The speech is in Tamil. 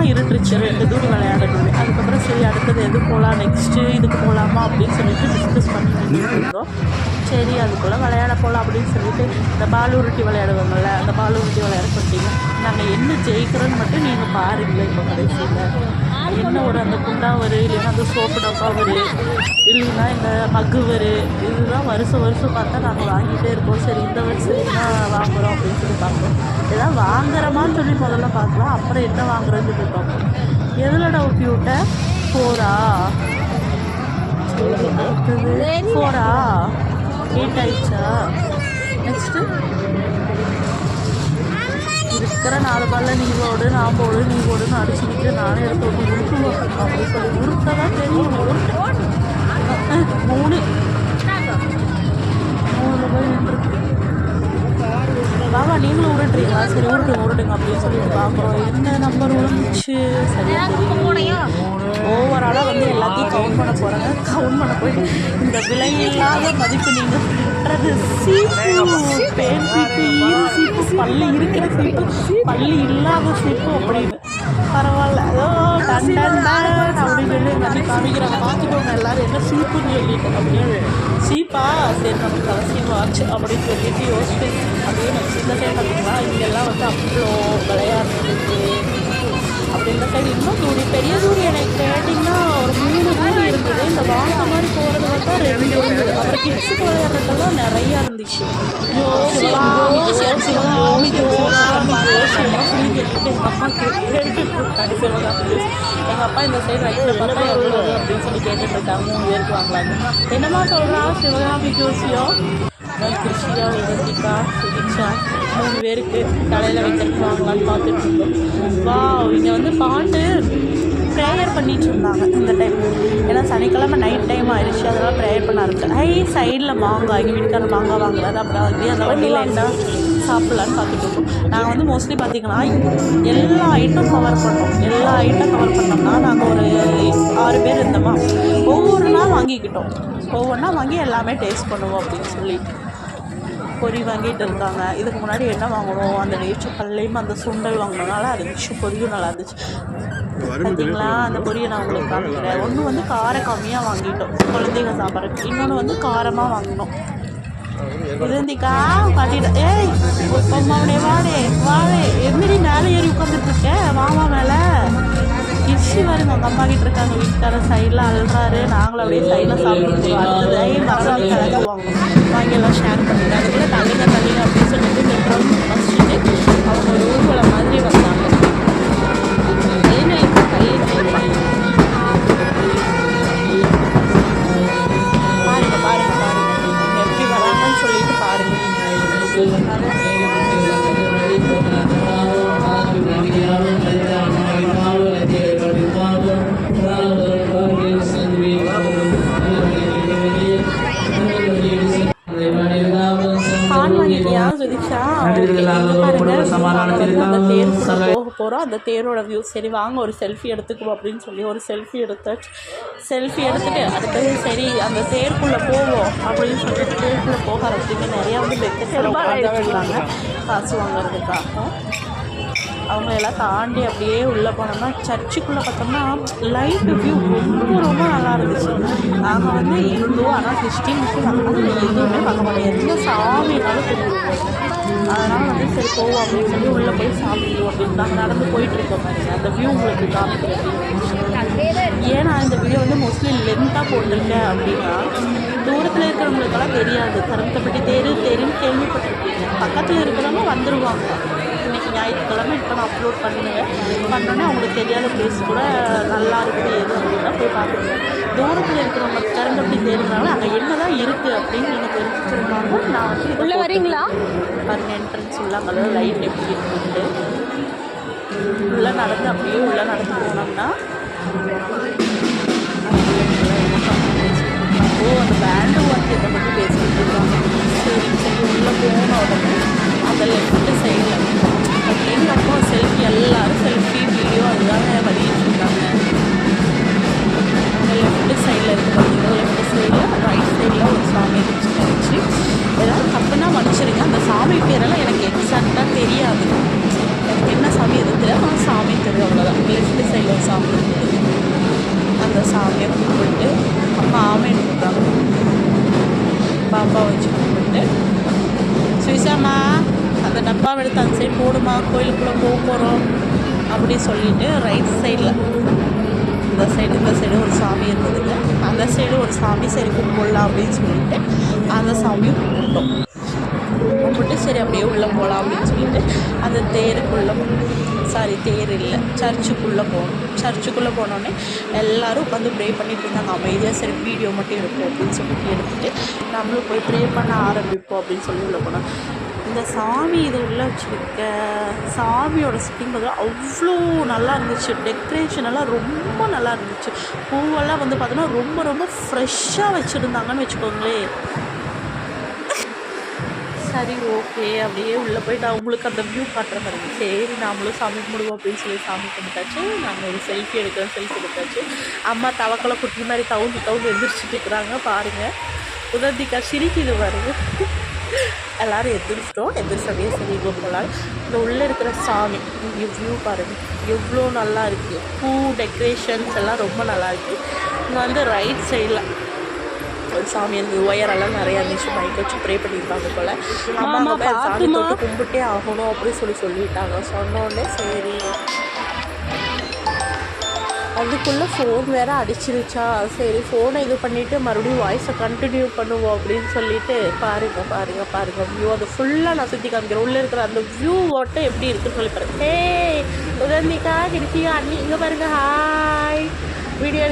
சீக்கிரமாக இருட்டுருச்சு 2 தூரி விளையாடணும்னு. அதுக்கப்புறம் சரி அடுத்தது எது போகலாம், நெக்ஸ்ட்டு இதுக்கு போகலாமா அப்படின்னு சொல்லிட்டு டிஸ்கஸ் பண்ணி இருந்தோம். சரி அதுக்குள்ளே விளையாட போகலாம் அப்படின்னு சொல்லிட்டு இந்த பால் உருட்டி விளையாடுவாங்கள்ல, அந்த பால் உருட்டி விளையாட சொல்லிட்டீங்க. நாங்கள் என்ன ஜெயிக்கிறோன்னு மட்டும் நீங்கள் பாருங்களேன். இப்போ கடைசியில் என்னோட அந்த குண்டாவர், இல்லைன்னா அந்த சோப்பு டப்பாவர், இல்லைன்னா இந்த மக்குவர், இதுதான் வருஷம் பார்த்தா நாங்கள் வாங்கிட்டே இருக்கோம். சரி இந்த வருஷம் என்ன வாங்குகிறோம் அப்படின்னு சொல்லி பார்ப்போம். எதாவது வாங்குறோமான்னு சொல்லி முதல்ல பார்க்கலாம், அப்புறம் என்ன வாங்குறதுன்னு சொல்லி பார்ப்போம். எதில் டவுட் விட்ட 4 4 8 ஆயிடுச்சா? நெக்ஸ்ட்டு இருக்கிற 4 பாலில் நீ போடு, நான் போடு, நீ போடுன்னு அடிச்சுக்கிட்டு நானே எடுத்து விட்டு உருட்டுவோம் அப்படின்னு சொல்லி உருட்ட தான் தெரியும். 3 போய் நின்றுருக்கு. பாபா நீங்களும் உருட்டுறீங்களா? சரி உருட்டுங்க அப்படின்னு சொல்லிட்டு பார்க்குறோம். என்ன நம்பர் விழுந்துச்சு சரியா தெரியும். ஓவராலாக வந்து எல்லாத்தையும் கவுண்ட் பண்ண போகிறாங்க. கவுண்ட் பண்ண போயிட்டு இந்த விலையில்லாத மதிப்பு நீங்கள் விட்டுறது சீப்பு, பேன் சீப்பு, ஈர சீப்பு, பள்ளி இருக்கிற சீப்பு, பள்ளி இல்லாத சீப்பு அப்படின்னு. பரவாயில்ல ஏதோ டன் டன் டன் அப்படின்னு சொல்லி எல்லாத்தையும் காமிக்கிறாங்க. பார்த்துக்கோங்க எல்லோரும் என்ன சீப்புன்னு சொல்லிட்டு அப்படின்னு. சீப்பா சரி நமக்கு அவசியம் ஆச்சு அப்படின்னு சொல்லிட்டு யோசிப்பேன். அப்படியே நம்ம சின்ன சைடு பார்த்தீங்கன்னா இங்கெல்லாம் வந்து அவ்வளோ விளையாடுறதுக்கு அப்படி இந்த சைடு இன்னும் தூரி பெரிய தூரி எனக்கு கேட்டிங்கன்னா ஒரு 3 தூரி இருந்தது. இந்த வாங்க மாதிரி போகிறது பார்த்தா 2 இருந்தது. அப்புறம் கிட்ஸுக்கு விளையாடுறதெல்லாம் நிறையா இருந்துச்சு. சிவகாமி சிவகாமி சொல்லி கேட்டுட்டு எங்கள் அப்பா கேட்டுட்ருக்காங்க. சிவகாமி எங்கள் அப்பா இந்த சைடு ரைட்டில் பார்த்தா எவ்வளோ அப்படின்னு சொல்லி கேட்டுட்ருக்காங்க. 3 பேருக்கு வாங்கலான்னு. என்னம்மா சொல்கிறா சிவகாமி ஜோசியம்? கிருஷியா, விதந்திகா, சுதிக்ஷா 3 பேருக்கு தலையில் வைக்கிறதுக்கு வாங்கலான்னு பார்த்துட்டு இருந்தோம். வா இங்கே வந்து பாட்டு ப்ரேயர் பண்ணிகிட்டு இருந்தாங்க இந்த டைம். ஏன்னா சனிக்கிழமை நைட் டைம் ஆயிடுச்சு, அதெல்லாம் ப்ரேயர் பண்ண ஆரம்பிச்சேன். சைடில் மாங்காய் எங்கள் வீட்டுக்காரர் மாங்காய் வாங்குறாரு. அப்புறம் வந்து அந்த வண்டியில் என்ன சாப்பிட்லான்னு பார்த்துட்டு இருக்கோம். நாங்கள் வந்து மோஸ்ட்லி பார்த்திங்கன்னா எல்லா ஐட்டம் கவர் பண்ணோம். எல்லா ஐட்டம் கவர் பண்ணோம்னா நாங்கள் ஒரு 6 பேர் இருந்தோமா, ஒவ்வொரு நாள் வாங்கிக்கிட்டோம். ஒவ்வொன்றா வாங்கி எல்லாமே டேஸ்ட் பண்ணுவோம் அப்படின்னு சொல்லி பொரி வாங்கிட்டு இருக்காங்க. இதுக்கு முன்னாடி என்ன வாங்கணும், அந்த நேற்று கல்லையும் அந்த சுண்டல் வாங்கினதுனால அது மிஷம் பொரியும் நல்லா இருந்துச்சு. பார்த்தீங்களா அந்த பொரியை நான் உங்களுக்கு காமிக்கிறேன். ஒன்று வந்து காரம் கம்மியாக வாங்கிட்டோம் குழந்தைங்க சாப்பிட்றதுக்கு, இன்னொன்று வந்து காரமாக வாங்கினோம். விதந்திக்கா காட்டிட்டு ஏய் அம்மாவுடைய வாடே எந்திரி மேலே ஏறி உட்காந்துட்ருக்கேன், வாமா மேலே கிட்ஸி வருங்க. அவங்க அம்மா கிட்ட இருக்காங்க. வீட்டுக்கார சைடில் அழுறாரு. நாங்களும் அப்படியே சைடில் சாப்பிட்டு அடுத்தது மசாலா கிழங்கு வாங்கி எல்லாம் ஷேர் பண்ணிட்டு அதுக்குள்ளே தள்ளிங்க அப்படின்னு சொல்லிட்டு இந்த ட்ரம் வச்சுட்டு அவங்க ஒரு ஊர்வலம் மாதிரி வந்தாங்க. பாருங்க எப்படி வராங்கன்னு சொல்லிட்டு பாருங்க. போக போகிறோம் அந்த தேரோட வியூ. சரி வாங்க ஒரு செல்ஃபி எடுத்துக்குவோம் அப்படின்னு சொல்லி ஒரு செல்ஃபி எடுத்துகிட்டு அடுத்தது சரி அந்த தேருக்குள்ளே போவோம் அப்படின்னு சொல்லிட்டு தேருக்குள்ளே போக ஆரம்பிச்சிங்க. நிறையா வந்து பெற்றாங்க காசு வாங்குறதுக்காக. அவங்க எல்லாம் தாண்டி அப்படியே உள்ளே போனோம்னா சர்ச்சுக்குள்ளே பார்த்தோம்னா லைட் வியூ ரொம்ப நல்லா இருந்துச்சு. நாங்கள் வந்து இந்து ஆனால் கிறிஸ்டின் அதில் எதுவுமே பார்க்க மாட்டோம். எந்த சாமினாலும் தெரியும். அதனால் வந்து சரி போவோம் அப்படின்னு சொல்லி உள்ளே போய் சாப்பிடுவோம் அப்படின்னு நாங்கள் நடந்து போயிட்டுருக்கோம். பாருங்க அந்த வியூ உங்களுக்கு காமிக்கிறேன். ஏன்னா இந்த வீடியோ வந்து மோஸ்ட்லி லென்த்தாக போட்டிருக்கேன் அப்படின்னா தூரத்தில் இருக்கிறவங்களுக்கெல்லாம் தெரியாது. கருமத்தப்பட்டி தேருன்னு கேள்விப்பட்டிருக்கீங்க. பக்கத்தில் இருக்கிறவங்க வந்துடுவாங்க. இன்றைக்கி ஞாயிற்றுக்கிழமை இப்போ நான் அப்லோட் பண்ணோன்னே அவங்களுக்கு தெரியாத பிளேஸ் கூட நல்லா இருக்குது எது அப்படின்னா போய் பார்த்துருங்க. தூரத்தில் இருக்கிறவங்க கரும்பப்பட்டி தேர்னால அங்கே என்ன தான் இருக்குது அப்படின்னு நீங்கள் தெரிஞ்சுருந்தாங்க. நான் வந்து உள்ளே வரீங்களா பாருங்கள் என்ட்ரன்ஸ் உள்ள அங்கே லைட் எப்படி இருக்குது உள்ளே நடந்து அப்படியே உள்ளே நடந்து போனோம்னா அந்த பேண்டு வாட்சி இதை பற்றி பேசிக்கிட்டு இருக்காங்க. சரி உள்ளே போன உடனே அந்த லெஃப்ட் சைடில் அப்படின்னு அப்போ செல்ஃபி எல்லோரும் செல்ஃபி வீடியோ அதுதாங்க பதிவிட்டுருக்காங்க. அந்த லெஃப்ட் சைடில் இருக்குது பார்த்தீங்கன்னா லெஃப்ட் சைடில் ரைட் சைடில் ஒரு சாமி வச்சு ஏதாவது தப்புனா மன்னிச்சிருங்க. அந்த சாமி பேரெல்லாம் எனக்கு எக்ஸாக்டாக தெரியாது. எனக்கு என்ன சாமி எதுவும் தெரியாது, ஆனால் சாமி தெரியும் அவ்வளோதான். லெஃப்ட் சைடில் ஒரு சாமி இருக்குது. அந்த சாமியை கும்பிட்டு அம்மா ஆமைன்னு கொடுக்குறாங்க. பாப்பா வச்சு கும்பிட்டு சுவிசாமா அந்த டப்பாவை எடுத்து அந்த சைடு போடுமா, கோயிலுக்குள்ளே போக போகிறோம் அப்படி சொல்லிவிட்டு ரைட் சைடில் இந்த சைடு ஒரு சாமி இருந்ததுங்க. அந்த சைடு ஒரு சாமி சரி கும்பிடலாம் அப்படின்னு சொல்லிட்டு அந்த சாமியும் கும்பிட்டு சரி அப்படியே உள்ளே போகலாம் அப்படின்னு சொல்லிட்டு அந்த தேர் இல்லை சர்ச்சுக்குள்ளே போகணும். சர்ச்சுக்குள்ளே போனோடனே எல்லோரும் உட்காந்து ப்ரே பண்ணிட்டு இருந்தாங்க அமைதியாக. சரி வீடியோ மட்டும் எடுப்போம் அப்படின்னு சொல்லிட்டு எடுத்துகிட்டு நம்மளும் போய் ப்ரே பண்ண ஆரம்பிப்போம் அப்படின்னு சொல்லி உள்ளே போனோம். இந்த சாமி இது உள்ளே வச்சுருக்க சாமியோட சிட்டிங் பதில் அவ்வளோ நல்லா இருந்துச்சு. டெக்கரேஷன் எல்லாம் ரொம்ப நல்லா இருந்துச்சு. பூவெல்லாம் வந்து பார்த்தோன்னா ரொம்ப ரொம்ப ஃப்ரெஷ்ஷாக வச்சுருந்தாங்கன்னு வச்சுக்கோங்களேன். சரி ஓகே அப்படியே உள்ளே போய் நான் உங்களுக்கு அந்த வியூ காட்டுற மாதிரி சரி நாமளும் சாமி கும்பிடுவோம் அப்படின்னு சொல்லி சாமி கும்பிட்டாச்சு. நாங்கள் ஒரு செல்ஃபி எடுத்தாச்சு. அம்மா தவக்கலை குட்டி மாதிரி தவுந்து எந்திரிச்சிட்டு இருக்கிறாங்க பாருங்கள். உதந்திக்கா சிரிக்குது பாருங்க. எல்லோரும் எந்திரிச்சோடனே சரி இவ்வளோ போகலாம். இந்த உள்ளே இருக்கிற சாமி இங்கே வியூ பாருங்கள் எவ்வளோ நல்லா இருக்குது. பூ டெக்கரேஷன்ஸ் எல்லாம் ரொம்ப நல்லா இருக்குது. இங்கே வந்து ரைட் சைடில் ஒரு சாமி இருந்தது. ஒயரெல்லாம் நிறையா இருந்துச்சு. மைக் வச்சு ப்ரே பண்ணியிருக்காங்க போல். அம்மா சாமி தொட்டு கும்பிட்டே ஆகணும் அப்படின்னு சொல்லிட்டாங்க. சொன்னோடனே சரி அதுக்குள்ளே ஃபோன் வேறு அடிச்சிருச்சா, சரி ஃபோனை இது பண்ணிவிட்டு மறுபடியும் வாய்ஸை கண்டினியூ பண்ணுவோம் அப்படின்னு சொல்லிட்டு பாருங்கள் வியூ அது ஃபுல்லாக நான் சுற்றி காமிக்கிறேன். உள்ளே இருக்கிற அந்த வியூ மட்டும் எப்படி இருக்குன்னு சொல்லி பாருங்கள். ஹே உதந்திக்கா கிருத்திகா அண்ணி இங்கே பாருங்கள். Hi video